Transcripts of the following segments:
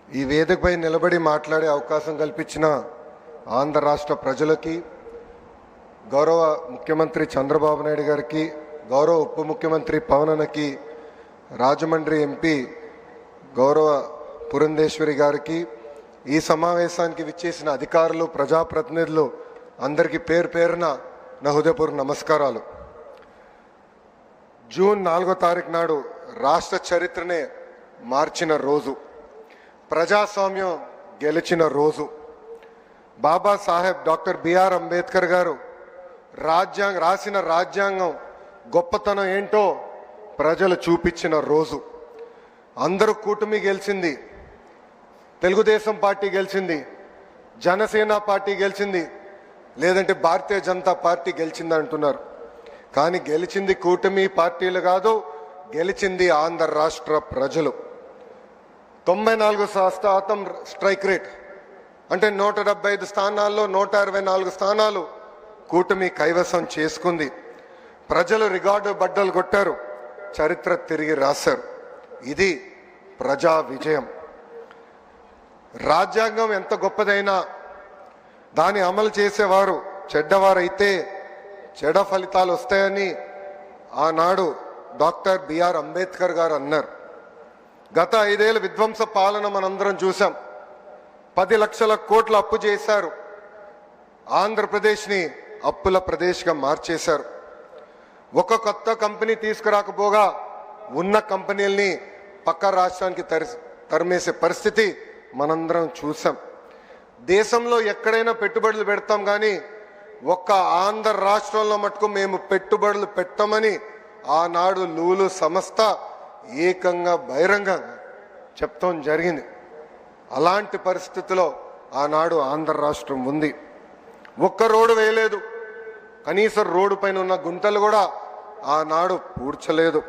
ఈ వేదికపై నిలబడి మాట్లాడే అవకాశం కల్పించిన ఆంధ్ర రాష్ట్ర ప్రజలకి, గౌరవ ముఖ్యమంత్రి చంద్రబాబు నాయుడు గారికి, గౌరవ ఉప ముఖ్యమంత్రి పవన్ అన్నకి, రాజమండ్రి ఎంపీ గౌరవ పురంధేశ్వరి గారికి, ఈ సమావేశానికి విచ్చేసిన అధికారులు, ప్రజాప్రతినిధులు అందరికీ పేరు పేరున నా హృదయపూర్వక నమస్కారాలు. జూన్ 4వ తారీఖు నాడు రాష్ట్ర చరిత్రనే మార్చిన రోజు, ప్రజాస్వామ్యం గెలిచిన రోజు. బాబాసాహెబ్ డాక్టర్ బిఆర్ అంబేద్కర్ గారు రాసిన రాజ్యాంగం గొప్పతనం ఏంటో ప్రజలు చూపించిన రోజు. అందరూ కూటమి గెలిచింది, తెలుగుదేశం పార్టీ గెలిచింది, జనసేన పార్టీ గెలిచింది, లేదంటే భారతీయ జనతా పార్టీ గెలిచింది అంటున్నారు. కానీ గెలిచింది కూటమి పార్టీలు కాదు, గెలిచింది ఆంధ్ర రాష్ట్ర ప్రజలు. 94% స్ట్రైక్ రేట్ అంటే 175 స్థానాల్లో 124 స్థానాలు కూటమి కైవసం చేసుకుంది. ప్రజలు రికార్డు బద్దలు కొట్టారు, చరిత్ర తిరిగి రాశారు. ఇది ప్రజా విజయం. రాజ్యాంగం ఎంత గొప్పదైనా దాన్ని అమలు చేసేవారు చెడ్డవారైతే చెడ్డ ఫలితాలు వస్తాయని ఆనాడు డాక్టర్ బిఆర్ అంబేద్కర్ గారు అన్నారు. గత 5 ఏళ్ళ విధ్వంస పాలన మనందరం చూసాం. 10 లక్షల కోట్ల అప్పు చేశారు, ఆంధ్రప్రదేశ్ని అప్పుల ప్రదేశ్గా మార్చేశారు. ఒక కొత్త కంపెనీ తీసుకురాకపోగా ఉన్న కంపెనీల్ని పక్క రాష్ట్రానికి తరిమేసే పరిస్థితి మనందరం చూసాం. దేశంలో ఎక్కడైనా పెట్టుబడులు పెడతాం, కానీ ఒక్క ఆంధ్ర రాష్ట్రంలో మటుకు మేము పెట్టుబడులు పెట్టమని ఆనాడు లూలు సంస్థ ఏకంగా బహిరంగంగా చెప్తాం జరిగింది. అలాంటి పరిస్థితిలో ఆనాడు ఆంధ్ర రాష్ట్రం ఉంది. ఒక్క రోడ్డు వేయలేదు, కనీసం రోడ్డు పైన ఉన్న గుంటలు కూడా ఆనాడు పూడ్చలేదు.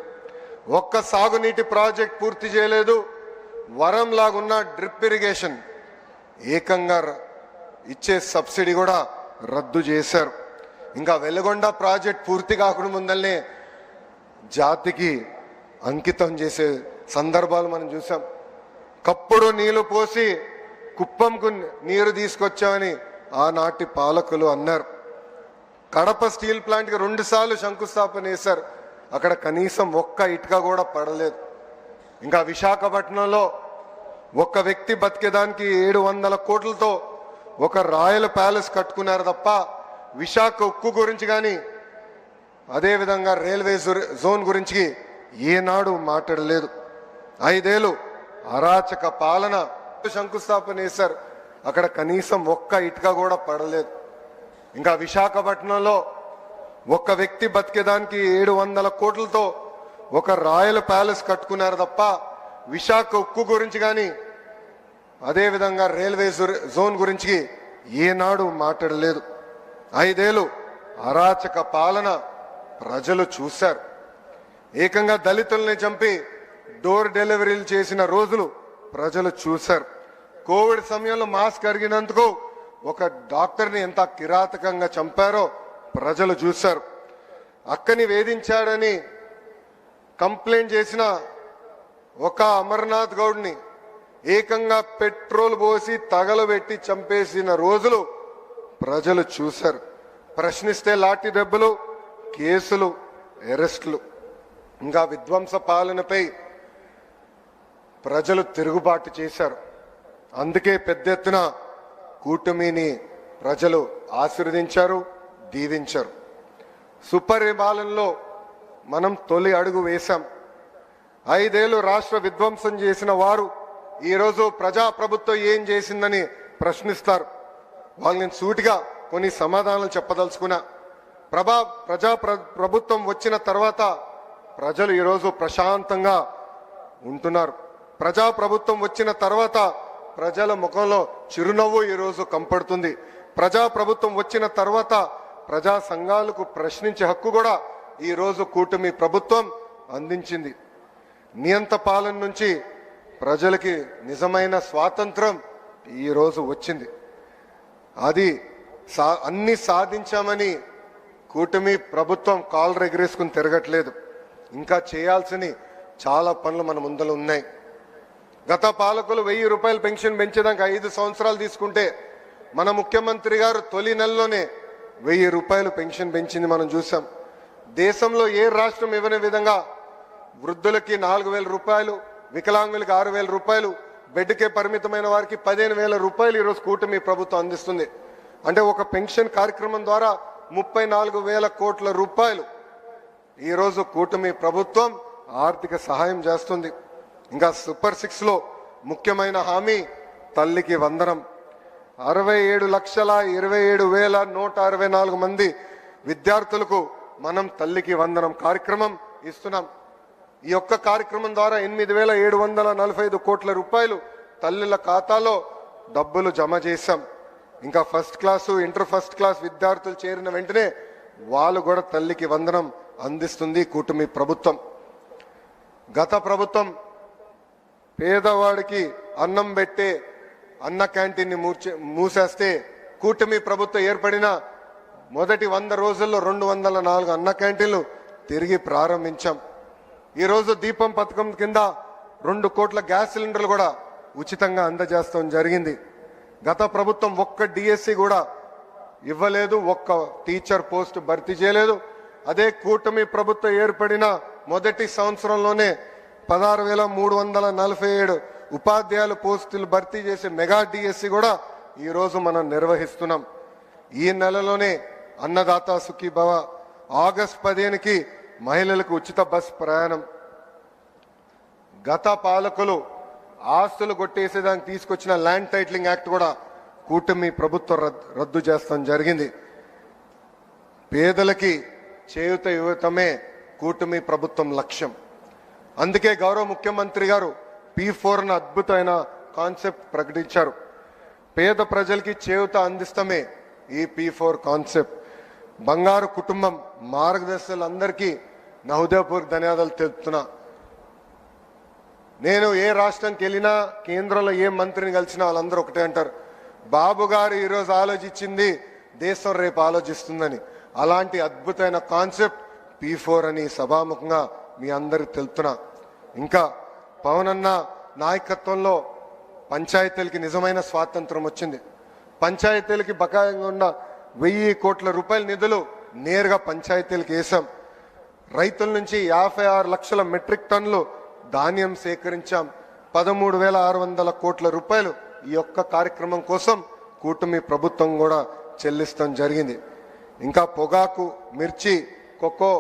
ఒక్క సాగునీటి ప్రాజెక్ట్ పూర్తి చేయలేదు. వరంలాగున్న డ్రిప్ ఇరిగేషన్ ఏకంగా ఇచ్చే సబ్సిడీ కూడా రద్దు చేశారు. ఇంకా వెలుగొండ ప్రాజెక్ట్ పూర్తి కాకుండా ముందల్నే జాతికి అంకితం చేసే సందర్భాలు మనం చూసాం. కప్పుడు నీళ్లు పోసి కుప్పంకు నీరు తీసుకొచ్చామని ఆనాటి పాలకులు అన్నారు. కడప స్టీల్ ప్లాంట్కి 2 సార్లు శంకుస్థాపన చేశారు, అక్కడ కనీసం ఒక్క ఇటుక కూడా పడలేదు. ఇంకా విశాఖపట్నంలో ఒక్క వ్యక్తి బతికేదానికి 700 కోట్లతో ఒక రాయల్ ప్యాలెస్ కట్టుకున్నారు తప్ప విశాఖ ఉక్కు గురించి కానీ అదేవిధంగా రైల్వే జోన్ గురించి ఏనాడు మాట్లాడలేదు. 5 ఏళ్ళు అరాచక పాలన, శంకుస్థాపన చేశారు, అక్కడ కనీసం ఒక్క ఇటుక కూడా పడలేదు. ఇంకా విశాఖపట్నంలో ఒక్క వ్యక్తి బతికేదానికి 700 కోట్లతో ఒక రాయల్ ప్యాలెస్ కట్టుకున్నారు తప్ప విశాఖ ఉక్కు గురించి కానీ అదేవిధంగా రైల్వే జోన్ గురించి ఏనాడు మాట్లాడలేదు. 5 ఏళ్ళు అరాచక పాలన ప్రజలు చూశారు. ఏకంగా దళితుల్ని చంపి డోర్ డెలివరీలు చేసిన రోజులు ప్రజలు చూశారు. కోవిడ్ సమయంలో మాస్క్ అరిగినందుకు ఒక డాక్టర్ని ఎంత కిరాతకంగా చంపారో ప్రజలు చూశారు. అక్కని వేధించాడని కంప్లైంట్ చేసిన ఒక అమర్నాథ్ గౌడ్ని ఏకంగా పెట్రోల్ పోసి తగలబెట్టి చంపేసిన రోజులు ప్రజలు చూశారు. ప్రశ్నిస్తే లాఠీ దెబ్బలు, కేసులు, అరెస్టులు. ఇంకా విధ్వంస పాలనపై ప్రజలు తిరుగుబాటు చేశారు. అందుకే పెద్ద ఎత్తున కూటమిని ప్రజలు ఆశీర్వదించారు, దీవించారు. సుపరిపాలనలో మనం తొలి అడుగు వేశాం. 5 ఏళ్ళు రాష్ట్ర విధ్వంసం చేసిన వారు ఈరోజు ప్రజాప్రభుత్వం ఏం చేసిందని ప్రశ్నిస్తారు. వాళ్ళని సూటిగా కొన్ని సమాధానాలు చెప్పదలుచుకున్నా. ప్రభుత్వం వచ్చిన తర్వాత ప్రజలు ఈరోజు ప్రశాంతంగా ఉంటున్నారు. ప్రజాప్రభుత్వం వచ్చిన తర్వాత ప్రజల ముఖంలో చిరునవ్వు ఈరోజు కంపడుతుంది. ప్రజాప్రభుత్వం వచ్చిన తర్వాత ప్రజా సంఘాలకు ప్రశ్నించే హక్కు కూడా ఈరోజు కూటమి ప్రభుత్వం అందించింది. నియంత పాలన నుంచి ప్రజలకి నిజమైన స్వాతంత్రం ఈరోజు వచ్చింది. అది అన్ని సాధించామని కూటమి ప్రభుత్వం కాళ్ళు ఎగరేసుకుని తిరగట్లేదు. ఇంకా చేయాల్సిన చాలా పనులు మన ముందర ఉన్నాయి. గత పాలకులు 1000 రూపాయలు పెన్షన్ పెంచేదానికి 5 సంవత్సరాలు తీసుకుంటే మన ముఖ్యమంత్రి గారు తొలి నెలలోనే 1000 రూపాయలు పెన్షన్ పెంచింది మనం చూసాం. దేశంలో ఏ రాష్ట్రం ఇవ్వని విధంగా వృద్ధులకి 4000 రూపాయలు, వికలాంగులకి 6000 రూపాయలు, బెడ్కే పరిమితమైన వారికి 15000 రూపాయలు ఈరోజు కూటమి ప్రభుత్వం అందిస్తుంది. అంటే ఒక పెన్షన్ కార్యక్రమం ద్వారా 34,000 కోట్ల రూపాయలు ఈరోజు కూటమి ప్రభుత్వం ఆర్థిక సహాయం చేస్తుంది. ఇంకా సూపర్ 6 లో ముఖ్యమైన హామీ తల్లికి వందనం. 67,27,164 మంది విద్యార్థులకు మనం తల్లికి వందనం కార్యక్రమం ఇస్తున్నాం. ఈ యొక్క కార్యక్రమం ద్వారా 8,745 కోట్ల రూపాయలు తల్లుల ఖాతాలో డబ్బులు జమ చేశాం. ఇంకా first class, inter first class విద్యార్థులు చేరిన వెంటనే వాళ్ళు కూడా తల్లికి వందనం అందిస్తుంది కూటమి ప్రభుత్వం. గత ప్రభుత్వం పేదవాడికి అన్నం పెట్టే అన్న క్యాంటీన్ని మూసేస్తే కూటమి ప్రభుత్వం ఏర్పడిన మొదటి 100 రోజుల్లో 204 అన్న క్యాంటీన్లు తిరిగి ప్రారంభించాం. ఈరోజు దీపం పథకం కింద 2 కోట్ల గ్యాస్ సిలిండర్లు కూడా ఉచితంగా అందజేస్తాం జరిగింది. గత ప్రభుత్వం ఒక్క డిఎస్సి కూడా ఇవ్వలేదు, ఒక్క టీచర్ పోస్ట్ భర్తీ చేయలేదు. అదే కూటమి ప్రభుత్వం ఏర్పడిన మొదటి సంవత్సరంలోనే 16,347 ఉపాధ్యాయుల పోస్టులు భర్తీ చేసే మెగా డిఎస్సి కూడా ఈరోజు మనం నిర్వహిస్తున్నాం. ఈ నెలలోనే అన్నదాత సుఖీభవ, ఆగస్టు 15కి మహిళలకు ఉచిత బస్ ప్రయాణం. గత పాలకులు ఆస్తులు కొట్టేసేదానికి తీసుకొచ్చిన ల్యాండ్ టైటిలింగ్ యాక్ట్ కూడా కూటమి ప్రభుత్వం రద్దు చేస్తాం జరిగింది. పేదలకి చేయూత ఇవ్వటమే కూటమి ప్రభుత్వం లక్ష్యం. అందుకే గౌరవ ముఖ్యమంత్రి గారు P4 అద్భుతమైన కాన్సెప్ట్ ప్రకటించారు. పేద ప్రజలకి చేయూత అందిస్తమే ఈ P4 కాన్సెప్ట్. బంగారు కుటుంబం మార్గదర్శకులందరికీ నా హృదయపూర్వక ధన్యవాదాలు తెలుపుతున్నా. నేను ఏ రాష్ట్రంకి వెళ్ళినా, కేంద్రంలో ఏ మంత్రిని కలిసినా వాళ్ళందరూ ఒకటే అంటారు, బాబు గారు ఈరోజు ఆలోచించింది దేశం రేపు ఆలోచిస్తుందని. అలాంటి అద్భుతమైన కాన్సెప్ట్ P4 అని సభాముఖంగా మీ అందరికి తెలుపుతున్నా. ఇంకా పవన్ అన్న నాయకత్వంలో పంచాయతీలకి నిజమైన స్వాతంత్రం వచ్చింది. పంచాయతీలకి బకాయంగా ఉన్న 1000 కోట్ల రూపాయల నిధులు నేరుగా పంచాయతీలకు వేశాం. రైతుల నుంచి 56 లక్షల మెట్రిక్ టన్నులు ధాన్యం సేకరించాం. 13,600 కోట్ల రూపాయలు ఈ యొక్క కార్యక్రమం కోసం కూటమి ప్రభుత్వం కూడా చెల్లిస్తాం జరిగింది. ఇంకా పొగాకు, మిర్చి, కోకో,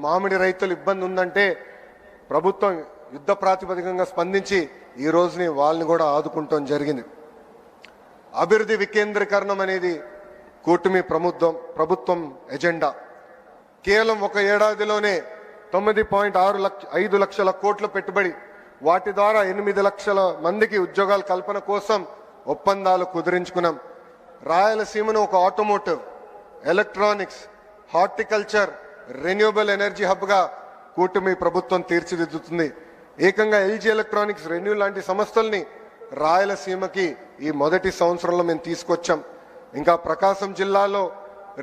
మామిడి రైతులు ఇబ్బంది ఉందంటే ప్రభుత్వం యుద్ధ ప్రాతిపదికంగా స్పందించి ఈ రోజుని వాళ్ళని కూడా ఆదుకుంటాం జరిగింది. అభివృద్ధి వికేంద్రీకరణం అనేది కూటమి ప్రభుత్వం ఎజెండా. కేవలం ఒక ఏడాదిలోనే 9.5 లక్షల కోట్ల పెట్టుబడి, వాటి ద్వారా 8 లక్షల మందికి ఉద్యోగాల కల్పన కోసం ఒప్పందాలు కుదిరించుకున్నాం. రాయలసీమను ఒక automotive, electronics, horticulture, renewable energy హబ్గా కూటమి ప్రభుత్వం తీర్చిదిద్దుతుంది. ఏకంగా LG ఎలక్ట్రానిక్స్, రెన్యూ లాంటి సంస్థల్ని రాయలసీమకి ఈ మొదటి సంవత్సరంలో మేము తీసుకొచ్చాం. ఇంకా ప్రకాశం జిల్లాలో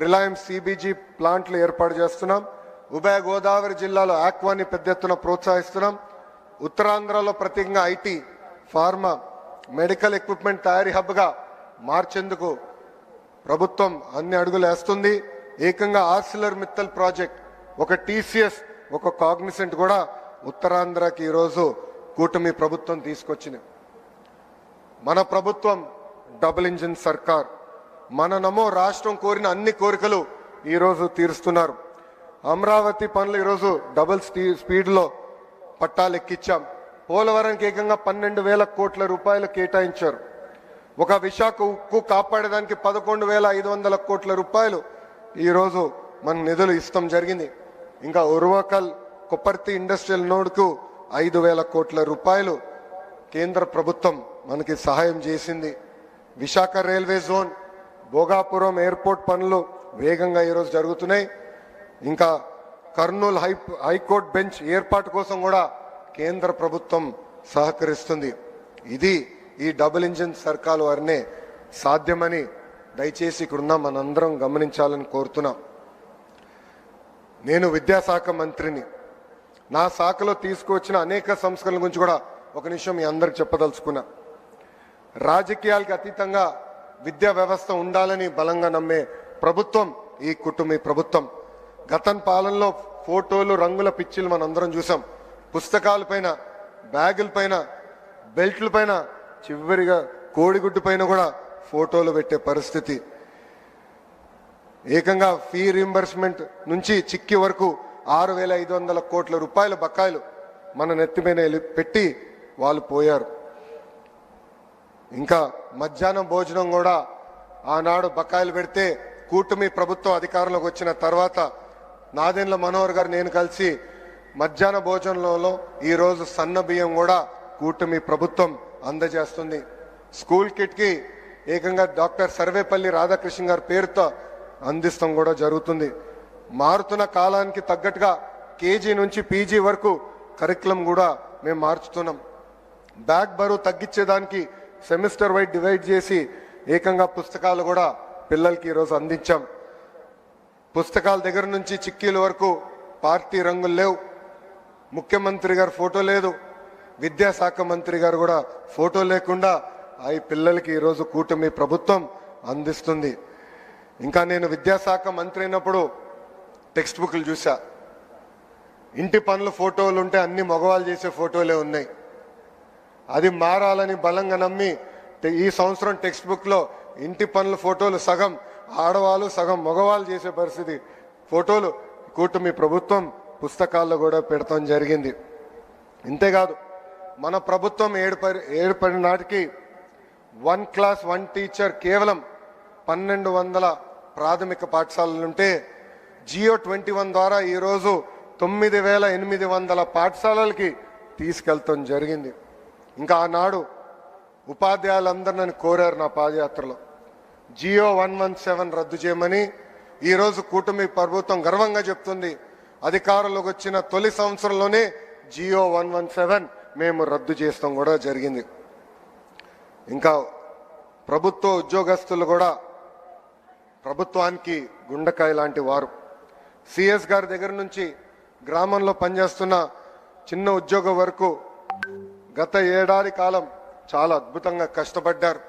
రిలయన్స్ CBG ప్లాంట్లు ఏర్పాటు చేస్తున్నాం. ఉభయ గోదావరి జిల్లాలో ఆక్వాని పెద్ద ఎత్తున ప్రోత్సహిస్తున్నాం. ఉత్తరాంధ్రలో ప్రత్యేకంగా IT, ఫార్మా, మెడికల్ ఎక్విప్మెంట్ తయారీ హబ్గా మార్చేందుకు ప్రభుత్వం అన్ని అడుగులు వేస్తుంది. ఏకంగా ఆర్సిలర్ మిత్తల్ ప్రాజెక్ట్, ఒక TCS, ఒక కాగ్నిసెంట్ కూడా ఉత్తరాంధ్రకి ఈరోజు కూటమి ప్రభుత్వం తీసుకొచ్చింది. మన ప్రభుత్వం డబుల్ ఇంజిన్ సర్కార్. మన నమో రాష్ట్రం కోరిన అన్ని కోరికలు ఈరోజు తీరుస్తున్నారు. అమరావతి పనులు ఈరోజు డబుల్ స్పీడ్లో పట్టాలు ఎక్కించాం. పోలవరానికి ఏకంగా 12,000 కోట్ల రూపాయలు కేటాయించారు. ఒక విశాఖ ఉక్కు కాపాడడానికి 11,500 కోట్ల రూపాయలు ఈరోజు మన నిధులు ఇస్తాం జరిగింది. ఇంకా ఉర్వకల్ కొప్పర్తి ఇండస్ట్రియల్ నోడ్కు 5,000 కోట్ల రూపాయలు కేంద్ర ప్రభుత్వం మనకి సహాయం చేసింది. Visakha railway zone, Bhogapuram airport పనులు వేగంగా ఈరోజు జరుగుతున్నాయి. ఇంకా కర్నూలు హైకోర్టు బెంచ్ ఏర్పాటు కోసం కూడా కేంద్ర ప్రభుత్వం సహకరిస్తుంది. ఇది ఈ డబుల్ ఇంజిన్ సర్కార్ వారినే సాధ్యమని దయచేసి ఇక్కడున్న మనందరం గమనించాలని కోరుతున్నాం. నేను విద్యాశాఖ మంత్రిని. నా శాఖలో తీసుకువచ్చిన అనేక సంస్కరణల గురించి కూడా ఒక నిమిషం మీ అందరికి చెప్పదలుచుకున్నా. రాజకీయాలకు అతీతంగా విద్యా వ్యవస్థ ఉండాలని బలంగా నమ్మే ప్రభుత్వం ఈ కుటుంబీ ప్రభుత్వం. గతం పాలనలో ఫోటోలు, రంగుల పిచ్చిలు మనందరం చూసాం. పుస్తకాల పైన, బ్యాగుల పైన, బెల్ట్ల పైన, చివరిగా కోడిగుడ్డు పైన కూడా ఫోటోలు పెట్టే పరిస్థితి. ఏకంగా ఫీ రీంబర్స్మెంట్ నుంచి చిక్కి వరకు 6,500 కోట్ల రూపాయల బకాయిలు మన నెత్తిమైన పెట్టి వాళ్ళు పోయారు. ఇంకా మధ్యాహ్నం భోజనం కూడా ఆనాడు బకాయిలు పెడితే కూటమి ప్రభుత్వం అధికారంలోకి వచ్చిన తర్వాత నాదెండ్ల మనోహర్ గారు నేను కలిసి మధ్యాహ్న భోజనంలో ఈరోజు సన్న బియ్యం కూడా కూటమి ప్రభుత్వం అందజేస్తుంది. స్కూల్ కిట్ కి ఏకంగా డాక్టర్ సర్వేపల్లి రాధాకృష్ణ గారి పేరుతో అందిస్తాం కూడా జరుగుతుంది. మారుతున్న కాలానికి తగ్గట్టుగా కేజీ నుంచి పీజీ వరకు కరికులం కూడా మేము మార్చుతున్నాం. బ్యాగ్ బరువు తగ్గించేదానికి సెమిస్టర్ వైడ్ డివైడ్ చేసి ఏకంగా పుస్తకాలు కూడా పిల్లలకి ఈరోజు అందించాం. పుస్తకాల దగ్గర నుంచి చిక్కీల వరకు పార్టీ రంగులు లేవు. ముఖ్యమంత్రి గారు ఫోటో లేదు, విద్యాశాఖ మంత్రి గారు కూడా ఫోటో లేకుండా ఈ పిల్లలకి ఈరోజు కూటమి ప్రభుత్వం అందిస్తుంది. ఇంకా నేను విద్యాశాఖ మంత్రి అయినప్పుడు టెక్స్ట్ బుక్లు చూసా. ఇంటి పనుల ఫోటోలు ఉంటే అన్ని మగవాళ్ళు చేసే ఫోటోలే ఉన్నాయి. అది మారాలని బలంగా నమ్మి ఈ సంవత్సరం టెక్స్ట్ బుక్ లో ఇంటి పనుల ఫోటోలు సగం ఆడవాళ్ళు సగం మగవాళ్ళు చేసే పరిస్థితి ఫోటోలు కూటమి ప్రభుత్వం పుస్తకాల్లో కూడా పెడతాం జరిగింది. ఇంతేకాదు మన ప్రభుత్వం ఏర్పడిన నాటికి 1 క్లాస్ 1 టీచర్ కేవలం 1200 ప్రాథమిక పాఠశాలలుంటే జియో 21 ద్వారా ఈరోజు 9,800 పాఠశాలలకి తీసుకెళ్తాం జరిగింది. ఇంకా ఆనాడు ఉపాధ్యాయులందరూ నన్ను కోరారు నా పాదయాత్రలో జియో 117 రద్దు చేయమని. ఈరోజు కూటమి ప్రభుత్వం గర్వంగా చెప్తుంది అధికారంలోకి వచ్చిన తొలి సంవత్సరంలోనే జియో 117 మేము రద్దు చేస్తాం కూడా జరిగింది. ఇంకా ప్రభుత్వ ఉద్యోగస్తులు కూడా ప్రభుత్వానికి గుండెకాయ లాంటి వారు. సిఎస్ గారి దగ్గర నుంచి గ్రామంలో పనిచేస్తున్న చిన్న ఉద్యోగం వరకు గత ఏడాది కాలం చాలా అద్భుతంగా కష్టపడ్డారు.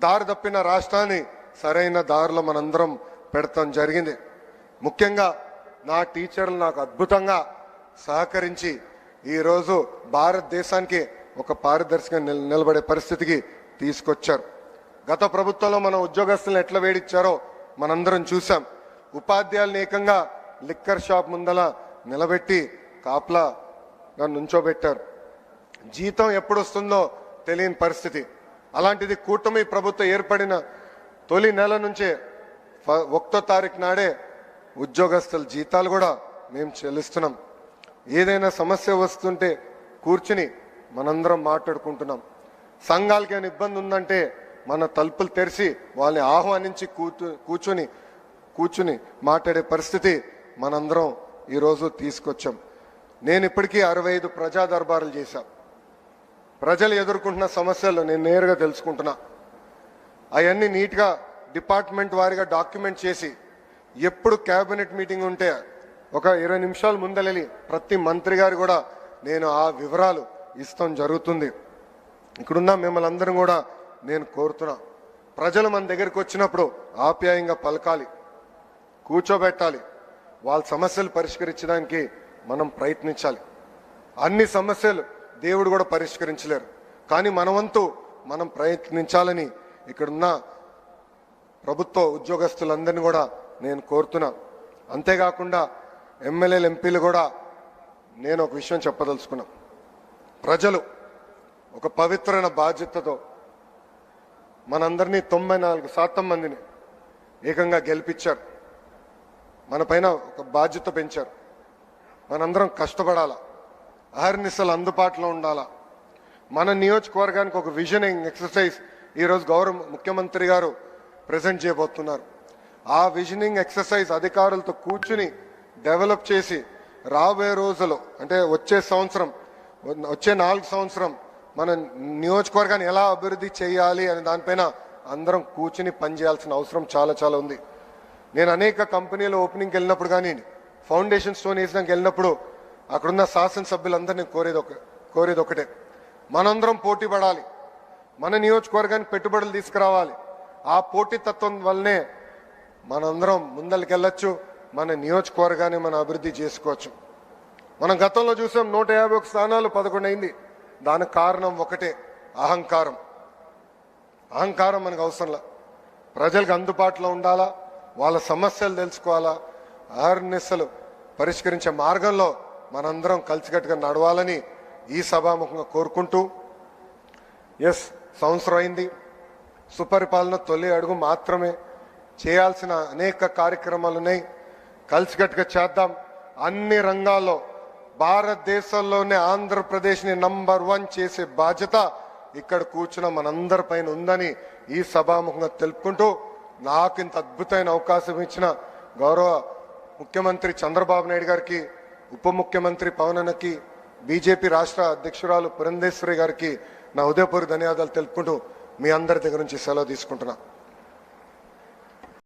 దారి తప్పిన రాష్ట్రాన్ని సరైన దారిలో మనందరం పెడతాం జరిగింది. ముఖ్యంగా నా టీచర్లు నాకు అద్భుతంగా సహకరించి ఈరోజు భారతదేశానికి ఒక పారదర్శకంగా నిలబడే పరిస్థితికి తీసుకొచ్చారు. గత ప్రభుత్వంలో మన ఉద్యోగస్తులను ఎట్లా వేడిచ్చారో మనందరం చూసాం. ఉపాధ్యాయులను ఏకంగా లిక్కర్ షాప్ ముందల నిలబెట్టి కాపలాగా నుంచోబెట్టారు. జీతం ఎప్పుడు వస్తుందో తెలియని పరిస్థితి. అలాంటిది కూటమి ప్రభుత్వం ఏర్పడిన తొలి నెల నుంచే 1వ తారీఖు నాడే ఉద్యోగస్తుల జీతాలు కూడా మేము చెల్లిస్తున్నాం. ఏదైనా సమస్య వస్తుంటే కూర్చుని మనందరం మాట్లాడుకుంటున్నాం. సంఘాలకి ఏమైనా ఇబ్బంది ఉందంటే మన తలుపులు తెరిచి వాళ్ళని ఆహ్వానించి కూర్చుని మాట్లాడే పరిస్థితి మనందరం ఈరోజు తీసుకొచ్చాం. నేను ఇప్పటికీ 65 ప్రజా దర్బారులు చేశా. ప్రజలు ఎదుర్కొంటున్న సమస్యలు నేను నేరుగా తెలుసుకుంటున్నా. అవన్నీ నీట్గా డిపార్ట్మెంట్ వారిగా డాక్యుమెంట్ చేసి ఎప్పుడు కేబినెట్ మీటింగ్ ఉంటే ఒక 20 నిమిషాల ముందలెళ్ళి ప్రతి మంత్రి గారు కూడా నేను ఆ వివరాలు ఇస్తాం జరుగుతుంది. ఇక్కడున్న మిమ్మల్ని అందరం కూడా నేను కోరుతున్నా, ప్రజలు మన దగ్గరికి వచ్చినప్పుడు ఆప్యాయంగా పలకాలి, కూర్చోబెట్టాలి, వాళ్ళ సమస్యలు పరిష్కరించడానికి మనం ప్రయత్నించాలి. అన్ని సమస్యలు దేవుడు కూడా పరిష్కరించలేరు, కానీ మనవంతు మనం ప్రయత్నించాలని ఇక్కడున్న ప్రభుత్వ ఉద్యోగస్తులందరినీ కూడా నేను కోరుతున్నా. అంతేకాకుండా ఎమ్మెల్యేలు ఎంపీలు కూడా నేను ఒక విషయం చెప్పదలుచుకున్నా. ప్రజలు ఒక పవిత్రమైన బాధ్యతతో మనందరినీ 94% మందిని ఏకంగా గెలిపించారు. మన పైన ఒక బాధ్యత పెంచారు. మనందరం కష్టపడాలా, అహర్నిశలు అందుబాటులో ఉండాలా. మన నియోజకవర్గానికి ఒక విజనింగ్ ఎక్సర్సైజ్ ఈరోజు గౌరవ ముఖ్యమంత్రి గారు ప్రజెంట్ చేయబోతున్నారు. ఆ విజనింగ్ ఎక్సర్సైజ్ అధికారులతో కూర్చుని డెవలప్ చేసి రాబోయే రోజులు అంటే వచ్చే 4 సంవత్సరం మన నియోజకవర్గాన్ని ఎలా అభివృద్ధి చేయాలి అనే దానిపైన అందరం కూర్చుని పనిచేయాల్సిన అవసరం చాలా చాలా ఉంది. నేను అనేక కంపెనీల ఓపెనింగ్కి వెళ్ళినప్పుడు కానీ ఫౌండేషన్ స్టోన్ వేసినాక వెళ్ళినప్పుడు అక్కడున్న శాసనసభ్యులందరినీ కోరేది ఒకటే, మనందరం పోటీ పడాలి. మన నియోజకవర్గానికి పెట్టుబడులు తీసుకురావాలి. ఆ పోటీతత్వం వల్లనే మనందరం ముందరికెళ్ళొచ్చు. మన నియోజకవర్గాన్ని మనం అభివృద్ధి చేసుకోవచ్చు. మనం గతంలో చూసాం 151 స్థానాలు 11 అయింది. దానికి కారణం ఒకటే, అహంకారం. అహంకారం మనకు అవసరంలా. ప్రజలకు అందుబాటులో ఉండాలా, వాళ్ళ సమస్యలు తెలుసుకోవాలా, అహర్నిశలు పరిష్కరించే మార్గంలో మనందరం కలిసికట్టుగా నడవాలని ఈ సభాముఖంగా కోరుకుంటూ, సంవత్సరం అయింది. సుపరిపాలన తొలి అడుగు మాత్రమే. చేయాల్సిన అనేక కార్యక్రమాలు ఉన్నాయి. కలిసికట్టుగా చేద్దాం. అన్ని రంగాల్లో భారతదేశంలోనే ఆంధ్రప్రదేశ్ని నంబర్ 1 చేసే బాధ్యత ఇక్కడ కూర్చున్న మనందరిపైన ఉందని ఈ సభాముఖంగా తెలుపుకుంటూ, నాకు ఇంత అద్భుతమైన అవకాశం ఇచ్చిన గౌరవ ముఖ్యమంత్రి చంద్రబాబు నాయుడు గారికి, ఉప ముఖ్యమంత్రి పవన్ అన్నకి, బీజేపీ రాష్ట్ర అధ్యక్షురాలు పురంధేశ్వరి గారికి నా హృదయపూర్వక ధన్యవాదాలు తెలుపుకుంటూ మీ అందరి దగ్గర నుంచి సెలవు తీసుకుంటున్నా.